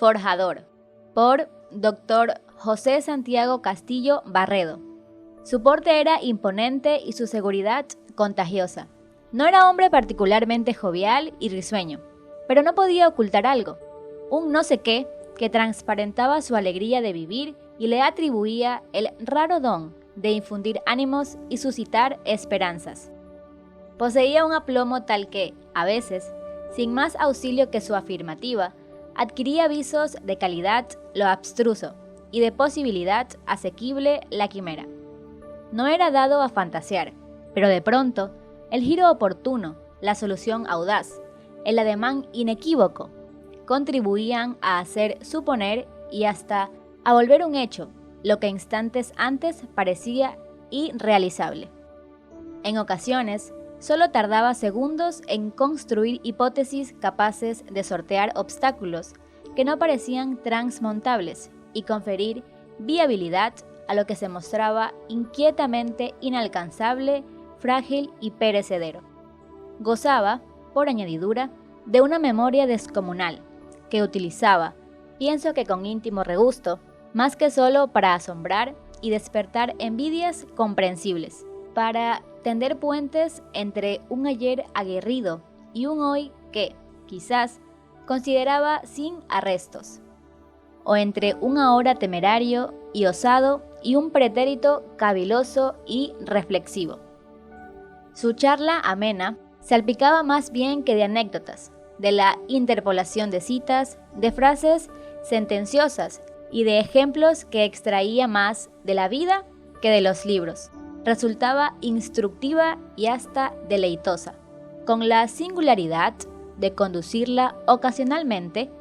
Forjador, por Dr. José Santiago Castillo Barredo. Su porte era imponente y su seguridad contagiosa. No era hombre particularmente jovial y risueño, pero no podía ocultar algo, un no sé qué que transparentaba su alegría de vivir y le atribuía el raro don de infundir ánimos y suscitar esperanzas. Poseía un aplomo tal que, a veces, sin más auxilio que su afirmativa, adquiría visos de calidad lo abstruso y de posibilidad asequible la quimera. No era dado a fantasear, pero de pronto, el giro oportuno, la solución audaz, el ademán inequívoco, contribuían a hacer suponer y hasta a volver un hecho lo que instantes antes parecía irrealizable. En ocasiones, solo tardaba segundos en construir hipótesis capaces de sortear obstáculos que no parecían transmontables y conferir viabilidad a lo que se mostraba inquietamente inalcanzable, frágil y perecedero. Gozaba, por añadidura, de una memoria descomunal, que utilizaba, pienso que con íntimo regusto, más que solo para asombrar y despertar envidias comprensibles, para tender puentes entre un ayer aguerrido y un hoy que, quizás, consideraba sin arrestos, o entre un ahora temerario y osado y un pretérito caviloso y reflexivo. Su charla amena salpicaba más bien que de anécdotas, de la interpolación de citas, de frases sentenciosas y de ejemplos que extraía más de la vida que de los libros. Resultaba instructiva y hasta deleitosa, con la singularidad de conducirla ocasionalmente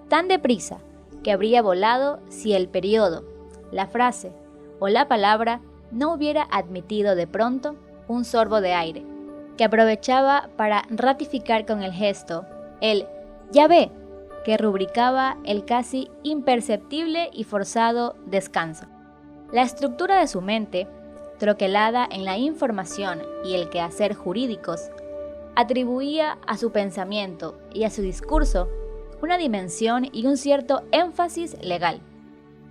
tan deprisa que habría volado si el periodo, la frase o la palabra no hubiera admitido de pronto un sorbo de aire, que aprovechaba para ratificar con el gesto el «ya ve», que rubricaba el casi imperceptible y forzado descanso. La estructura de su mente, troquelada en la información y el quehacer jurídicos, atribuía a su pensamiento y a su discurso una dimensión y un cierto énfasis legal,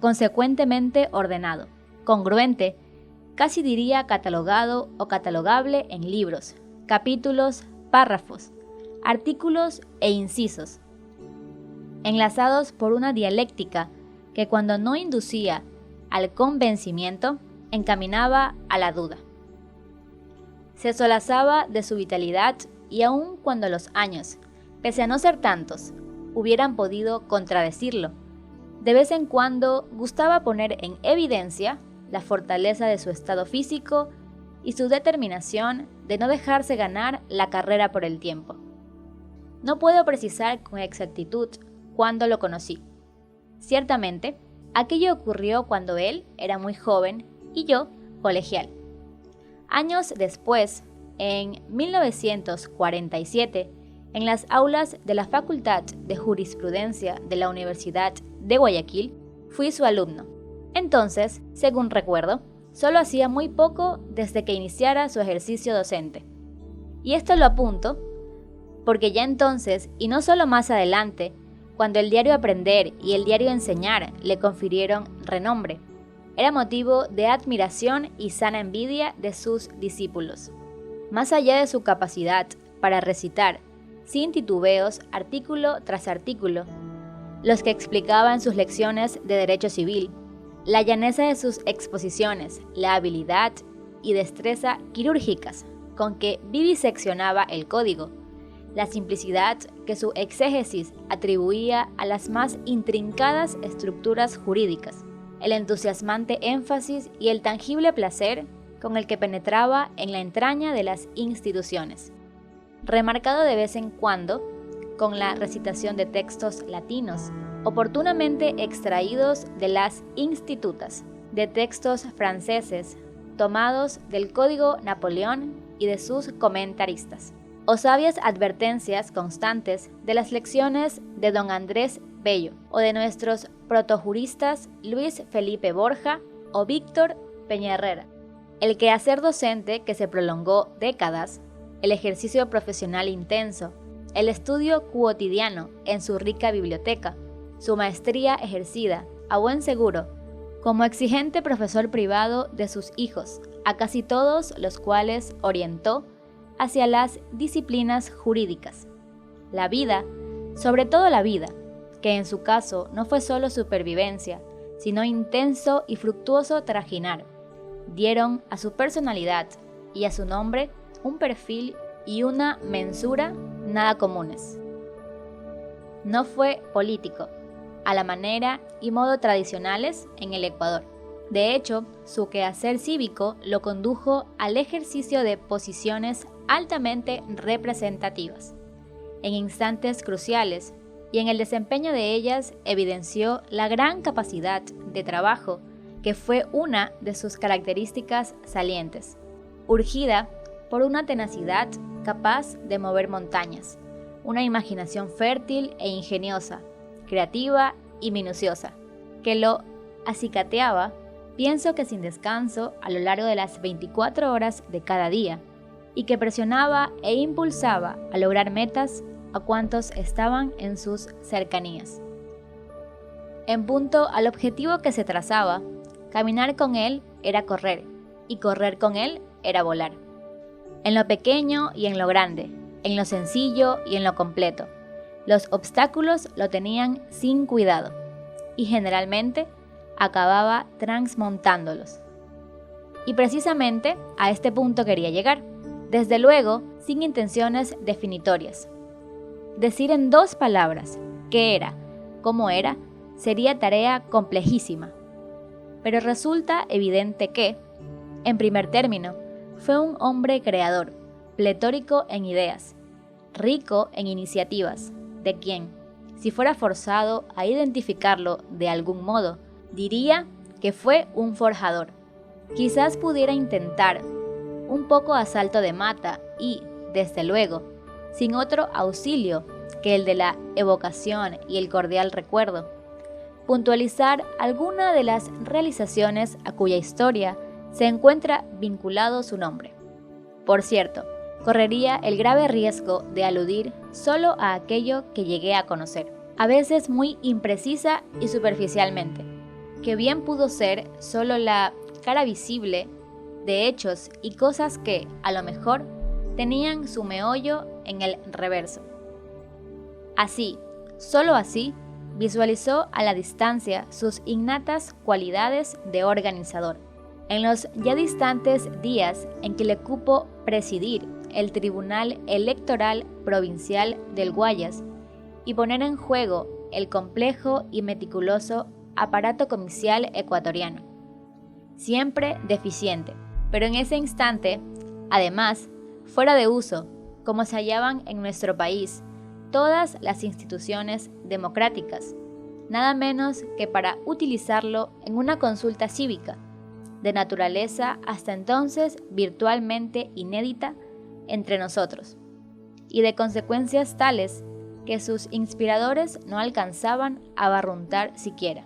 consecuentemente ordenado, congruente, casi diría catalogado o catalogable en libros, capítulos, párrafos, artículos e incisos, enlazados por una dialéctica que cuando no inducía al convencimiento, encaminaba a la duda. Se solazaba de su vitalidad y aun cuando los años, pese a no ser tantos, hubieran podido contradecirlo, de vez en cuando gustaba poner en evidencia la fortaleza de su estado físico y su determinación de no dejarse ganar la carrera por el tiempo. No puedo precisar con exactitud cuándo lo conocí. Ciertamente, aquello ocurrió cuando él era muy joven y yo colegial. Años después, en 1947, en las aulas de la Facultad de Jurisprudencia de la Universidad de Guayaquil, fui su alumno. Entonces, según recuerdo, solo hacía muy poco desde que iniciara su ejercicio docente. Y esto lo apunto porque ya entonces, y no solo más adelante, cuando el diario Aprender y el diario Enseñar le confirieron renombre, era motivo de admiración y sana envidia de sus discípulos. Más allá de su capacidad para recitar, sin titubeos, artículo tras artículo, los que explicaba en sus lecciones de Derecho Civil, la llaneza de sus exposiciones, la habilidad y destreza quirúrgicas con que viviseccionaba el código, la simplicidad que su exégesis atribuía a las más intrincadas estructuras jurídicas, el entusiasmante énfasis y el tangible placer con el que penetraba en la entraña de las instituciones, remarcado de vez en cuando con la recitación de textos latinos, oportunamente extraídos de las institutas, de textos franceses, tomados del Código Napoleón y de sus comentaristas, o sabias advertencias constantes de las lecciones de don Andrés Bello, o de nuestros protojuristas Luis Felipe Borja o Víctor Peñarrera. El quehacer docente que se prolongó décadas, el ejercicio profesional intenso, el estudio cuotidiano en su rica biblioteca, su maestría ejercida, a buen seguro, como exigente profesor privado de sus hijos, a casi todos los cuales orientó hacia las disciplinas jurídicas. La vida, sobre todo la vida, que en su caso no fue solo supervivencia, sino intenso y fructuoso trajinar, dieron a su personalidad y a su nombre un perfil y una mensura nada comunes. No fue político, a la manera y modo tradicionales en el Ecuador. De hecho, su quehacer cívico lo condujo al ejercicio de posiciones altamente representativas. En instantes cruciales y en el desempeño de ellas evidenció la gran capacidad de trabajo que fue una de sus características salientes, urgida por una tenacidad capaz de mover montañas, una imaginación fértil e ingeniosa, creativa y minuciosa, que lo acicateaba, pienso que sin descanso a lo largo de las 24 horas de cada día, y que presionaba e impulsaba a lograr metas a cuantos estaban en sus cercanías. En punto al objetivo que se trazaba, caminar con él era correr, y correr con él era volar. En lo pequeño y en lo grande, en lo sencillo y en lo completo, los obstáculos lo tenían sin cuidado, y generalmente acababa transmontándolos. Y precisamente a este punto quería llegar, desde luego sin intenciones definitorias. Decir en 2 palabras qué era, cómo era, sería tarea complejísima. Pero resulta evidente que, en primer término, fue un hombre creador, pletórico en ideas, rico en iniciativas, de quien, si fuera forzado a identificarlo de algún modo, diría que fue un forjador. Quizás pudiera intentar un poco a salto de mata y, desde luego, sin otro auxilio que el de la evocación y el cordial recuerdo, puntualizar alguna de las realizaciones a cuya historia se encuentra vinculado su nombre. Por cierto, correría el grave riesgo de aludir solo a aquello que llegué a conocer, a veces muy imprecisa y superficialmente, que bien pudo ser solo la cara visible de hechos y cosas que, a lo mejor, tenían su meollo en el reverso. Así, solo así, visualizó a la distancia sus innatas cualidades de organizador. En los ya distantes días en que le cupo presidir el Tribunal Electoral Provincial del Guayas y poner en juego el complejo y meticuloso aparato comicial ecuatoriano, siempre deficiente, pero en ese instante, además, fuera de uso, como se hallaban en nuestro país todas las instituciones democráticas, nada menos que para utilizarlo en una consulta cívica, de naturaleza hasta entonces virtualmente inédita entre nosotros, y de consecuencias tales que sus inspiradores no alcanzaban a barruntar siquiera.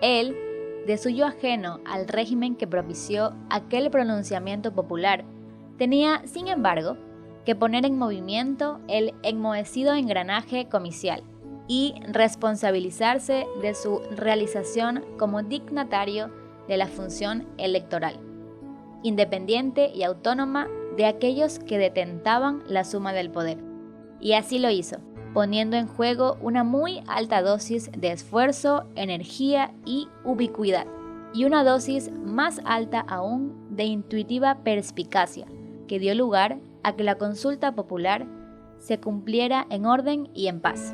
Él, de suyo ajeno al régimen que propició aquel pronunciamiento popular, tenía, sin embargo, que poner en movimiento el enmohecido engranaje comicial y responsabilizarse de su realización como dignatario de la función electoral, independiente y autónoma de aquellos que detentaban la suma del poder. Y así lo hizo, poniendo en juego una muy alta dosis de esfuerzo, energía y ubicuidad, y una dosis más alta aún de intuitiva perspicacia, que dio lugar a que la consulta popular se cumpliera en orden y en paz,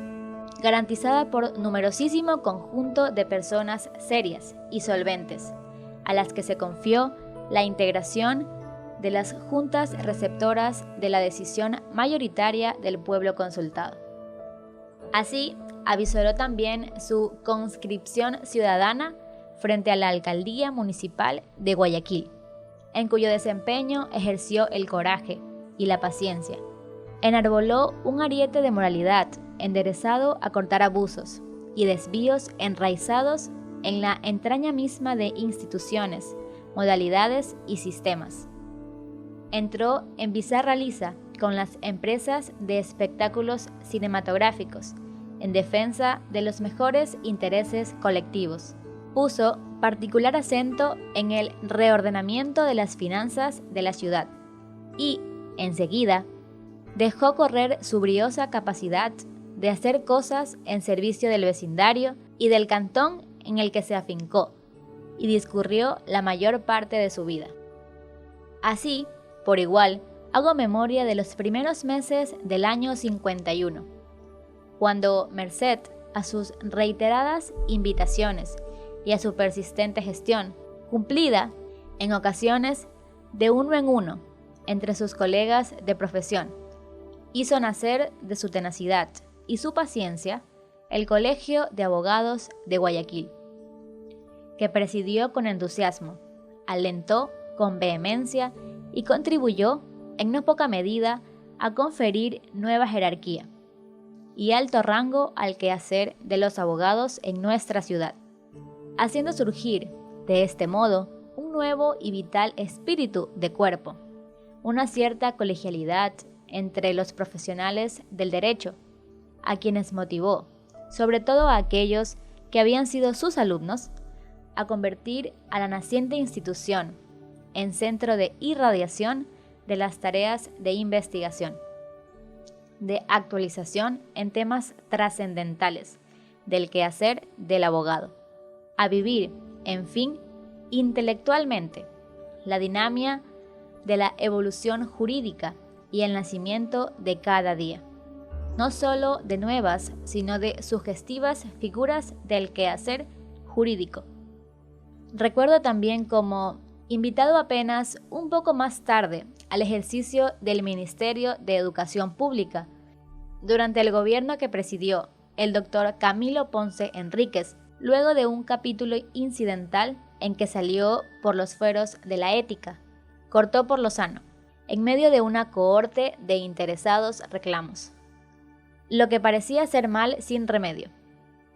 garantizada por numerosísimo conjunto de personas serias y solventes, a las que se confió la integración de las juntas receptoras de la decisión mayoritaria del pueblo consultado. Así, avisoró también su conscripción ciudadana frente a la alcaldía municipal de Guayaquil, en cuyo desempeño ejerció el coraje y la paciencia. Enarboló un ariete de moralidad enderezado a cortar abusos y desvíos enraizados en la entraña misma de instituciones, modalidades y sistemas. Entró en bizarra lisa con las empresas de espectáculos cinematográficos en defensa de los mejores intereses colectivos. Puso particular acento en el reordenamiento de las finanzas de la ciudad y, enseguida, dejó correr su briosa capacidad de hacer cosas en servicio del vecindario y del cantón en el que se afincó, y discurrió la mayor parte de su vida. Así, por igual, hago memoria de los primeros meses del año 51, cuando, merced a sus reiteradas invitaciones y a su persistente gestión, cumplida en ocasiones de uno en uno entre sus colegas de profesión, hizo nacer de su tenacidad y su paciencia el Colegio de Abogados de Guayaquil, que presidió con entusiasmo, alentó con vehemencia y contribuyó en no poca medida a conferir nueva jerarquía y alto rango al quehacer de los abogados en nuestra ciudad, haciendo surgir, de este modo, un nuevo y vital espíritu de cuerpo, una cierta colegialidad entre los profesionales del derecho, a quienes motivó, sobre todo a aquellos que habían sido sus alumnos, a convertir a la naciente institución en centro de irradiación de las tareas de investigación, de actualización en temas trascendentales del quehacer del abogado, a vivir, en fin, intelectualmente, la dinámica de la evolución jurídica y el nacimiento de cada día, no solo de nuevas, sino de sugestivas figuras del quehacer jurídico. Recuerdo también como, invitado apenas un poco más tarde al ejercicio del Ministerio de Educación Pública, durante el gobierno que presidió el doctor Camilo Ponce Enríquez, luego de un capítulo incidental en que salió por los fueros de la ética, cortó por lo sano, en medio de una cohorte de interesados reclamos, lo que parecía ser mal sin remedio.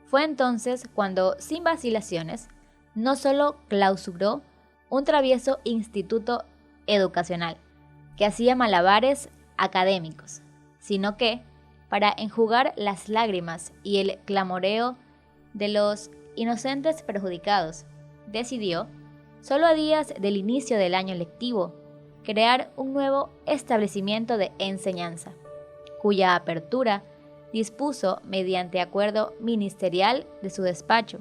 Fue entonces cuando, sin vacilaciones, no solo clausuró un travieso instituto educacional que hacía malabares académicos, sino que, para enjugar las lágrimas y el clamoreo de los inocentes perjudicados, decidió, solo a días del inicio del año lectivo, crear un nuevo establecimiento de enseñanza, cuya apertura dispuso mediante acuerdo ministerial de su despacho,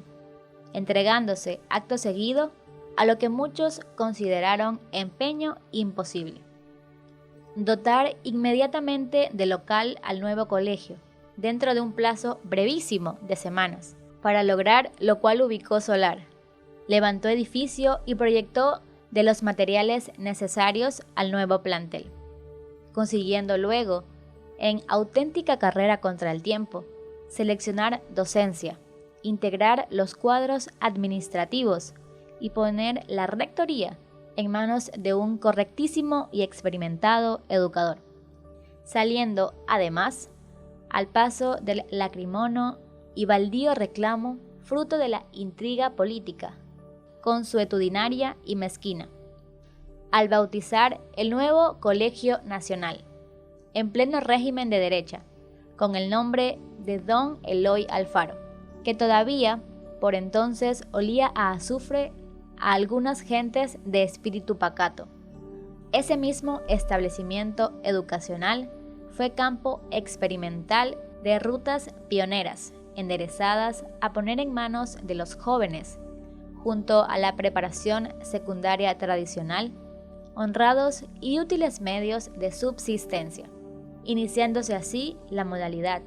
entregándose acto seguido a lo que muchos consideraron empeño imposible: dotar inmediatamente de local al nuevo colegio, dentro de un plazo brevísimo de semanas, para lograr lo cual ubicó solar, levantó edificio y proyectó de los materiales necesarios al nuevo plantel, consiguiendo luego, en auténtica carrera contra el tiempo, seleccionar docencia, integrar los cuadros administrativos y poner la rectoría en manos de un correctísimo y experimentado educador, saliendo, además, al paso del lacrimono y baldío reclamo fruto de la intriga política, consuetudinaria y mezquina, al bautizar el nuevo Colegio Nacional, en pleno régimen de derecha, con el nombre de Don Eloy Alfaro, que todavía, por entonces, olía a azufre a algunas gentes de espíritu pacato. Ese mismo establecimiento educacional fue campo experimental de rutas pioneras, enderezadas a poner en manos de los jóvenes, junto a la preparación secundaria tradicional, honrados y útiles medios de subsistencia, iniciándose así la modalidad,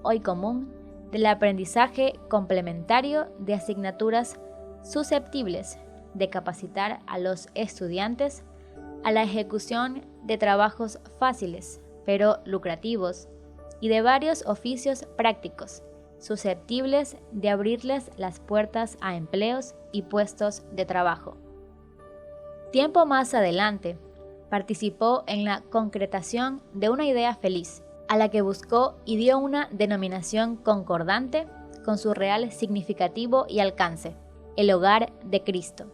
hoy común, del aprendizaje complementario de asignaturas susceptibles de capacitar a los estudiantes a la ejecución de trabajos fáciles, pero lucrativos, y de varios oficios prácticos, susceptibles de abrirles las puertas a empleos y puestos de trabajo. Tiempo más adelante, participó en la concretación de una idea feliz, a la que buscó y dio una denominación concordante con su real significativo y alcance: el Hogar de Cristo,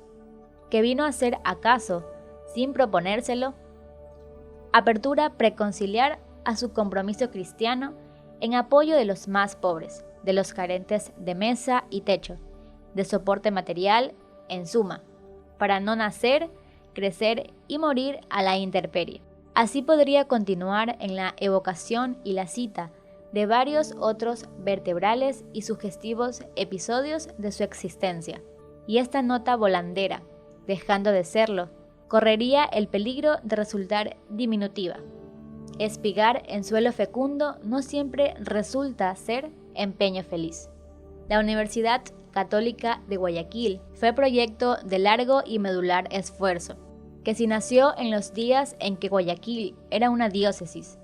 que vino a ser, acaso, sin proponérselo, apertura preconciliar a su compromiso cristiano en apoyo de los más pobres, de los carentes de mesa y techo, de soporte material, en suma, para no nacer, crecer y morir a la intemperie. Así podría continuar en la evocación y la cita de varios otros vertebrales y sugestivos episodios de su existencia. Y esta nota volandera, dejando de serlo, correría el peligro de resultar diminutiva. Espigar en suelo fecundo no siempre resulta ser empeño feliz. La Universidad Católica de Guayaquil fue proyecto de largo y medular esfuerzo, que si nació en los días en que Guayaquil era una diócesis,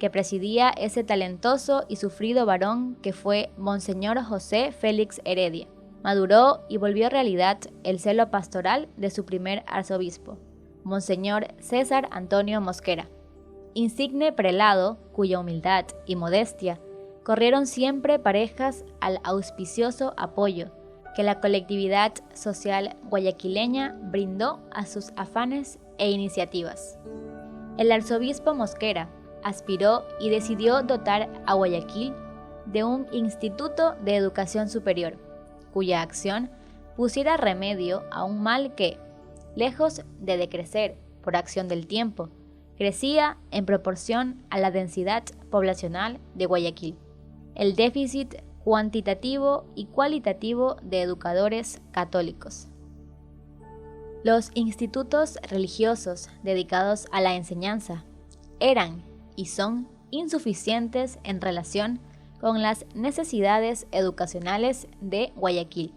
que presidía ese talentoso y sufrido varón que fue Monseñor José Félix Heredia, maduró y volvió realidad el celo pastoral de su primer arzobispo, Monseñor César Antonio Mosquera, insigne prelado cuya humildad y modestia corrieron siempre parejas al auspicioso apoyo que la colectividad social guayaquileña brindó a sus afanes e iniciativas. El arzobispo Mosquera aspiró y decidió dotar a Guayaquil de un instituto de educación superior, cuya acción pusiera remedio a un mal que, lejos de decrecer por acción del tiempo, crecía en proporción a la densidad poblacional de Guayaquil, el déficit cuantitativo y cualitativo de educadores católicos. Los institutos religiosos dedicados a la enseñanza eran y son insuficientes en relación con las necesidades educacionales de Guayaquil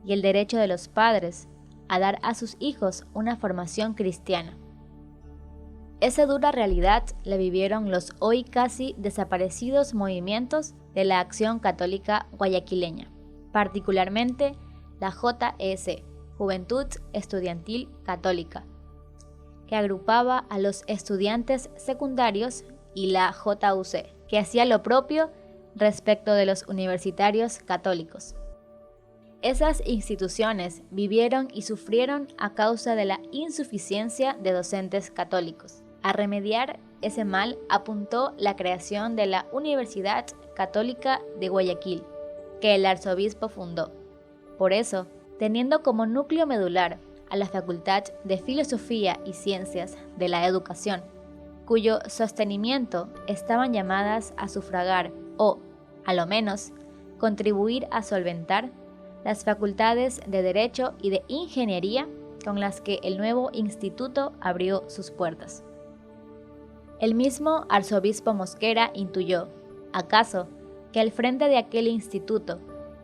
y el derecho de los padres a dar a sus hijos una formación cristiana. Esa dura realidad la vivieron los hoy casi desaparecidos movimientos de la Acción Católica Guayaquileña, particularmente la JEC, Juventud Estudiantil Católica, que agrupaba a los estudiantes secundarios, y la JUC, que hacía lo propio respecto de los universitarios católicos. Esas instituciones vivieron y sufrieron a causa de la insuficiencia de docentes católicos. A remediar ese mal apuntó la creación de la Universidad Católica de Guayaquil, que el arzobispo fundó. Por eso, teniendo como núcleo medular a la Facultad de Filosofía y Ciencias de la Educación, cuyo sostenimiento estaban llamadas a sufragar o, a lo menos, contribuir a solventar las facultades de Derecho y de Ingeniería con las que el nuevo instituto abrió sus puertas. El mismo arzobispo Mosquera intuyó, acaso, que al frente de aquel instituto,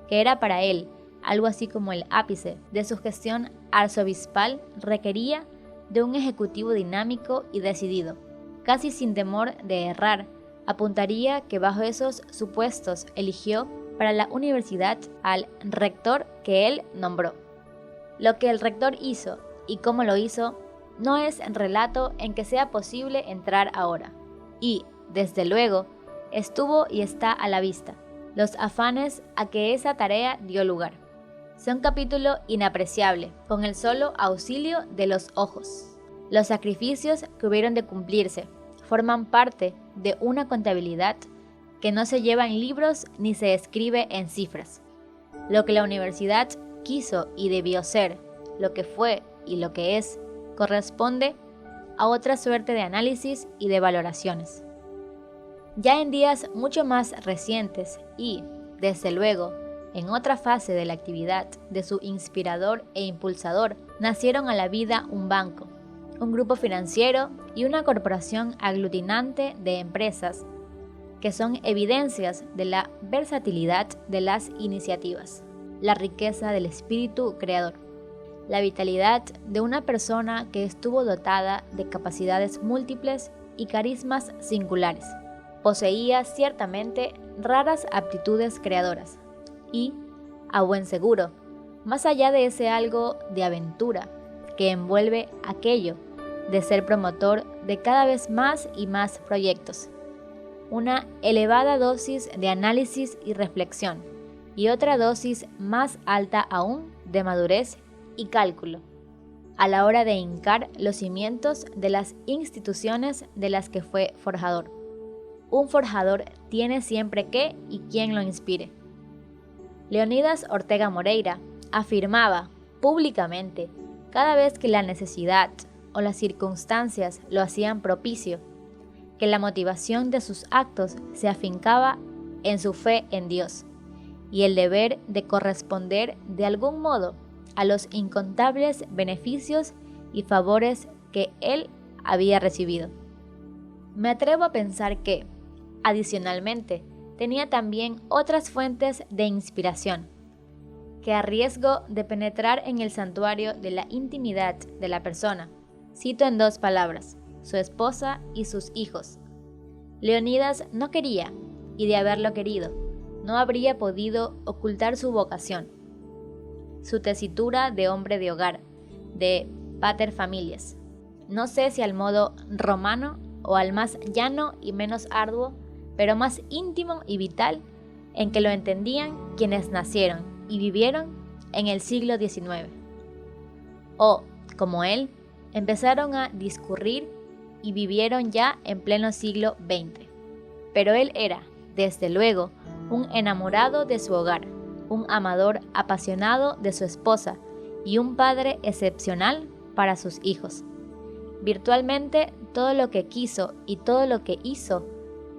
que era para él algo así como el ápice de su gestión arzobispal, requería de un ejecutivo dinámico y decidido. Casi sin temor de errar, apuntaría que bajo esos supuestos eligió para la universidad al rector que él nombró. Lo que el rector hizo y cómo lo hizo no es relato en que sea posible entrar ahora. Y, desde luego, estuvo y está a la vista los afanes a que esa tarea dio lugar. Son capítulo inapreciable, con el solo auxilio de los ojos. Los sacrificios que hubieron de cumplirse forman parte de una contabilidad que no se lleva en libros ni se escribe en cifras. Lo que la universidad quiso y debió ser, lo que fue y lo que es, corresponde a otra suerte de análisis y de valoraciones. Ya en días mucho más recientes y, desde luego, en otra fase de la actividad de su inspirador e impulsador, nacieron a la vida un banco, un grupo financiero y una corporación aglutinante de empresas que son evidencias de la versatilidad de las iniciativas, la riqueza del espíritu creador, la vitalidad de una persona que estuvo dotada de capacidades múltiples y carismas singulares. Poseía ciertamente raras aptitudes creadoras y, a buen seguro, más allá de ese algo de aventura que envuelve aquello de ser promotor de cada vez más y más proyectos, una elevada dosis de análisis y reflexión y otra dosis más alta aún de madurez y cálculo a la hora de hincar los cimientos de las instituciones de las que fue forjador. Un forjador tiene siempre que y quien lo inspire. Leonidas Ortega Moreira afirmaba públicamente, cada vez que la necesidad o las circunstancias lo hacían propicio, que la motivación de sus actos se afincaba en su fe en Dios y el deber de corresponder de algún modo a los incontables beneficios y favores que él había recibido. Me atrevo a pensar que, adicionalmente, tenía también otras fuentes de inspiración, que a riesgo de penetrar en el santuario de la intimidad de la persona, cito en 2 palabras, su esposa y sus hijos. Leonidas no quería, y de haberlo querido, no habría podido ocultar su vocación, su tesitura de hombre de hogar, de pater familias. No sé si al modo romano o al más llano y menos arduo, pero más íntimo y vital en que lo entendían quienes nacieron y vivieron en el siglo XIX. O, como él, empezaron a discurrir y vivieron ya en pleno siglo XX. Pero él era, desde luego, un enamorado de su hogar, un amador apasionado de su esposa y un padre excepcional para sus hijos. Virtualmente todo lo que quiso y todo lo que hizo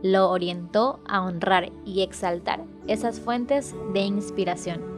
lo orientó a honrar y exaltar esas fuentes de inspiración.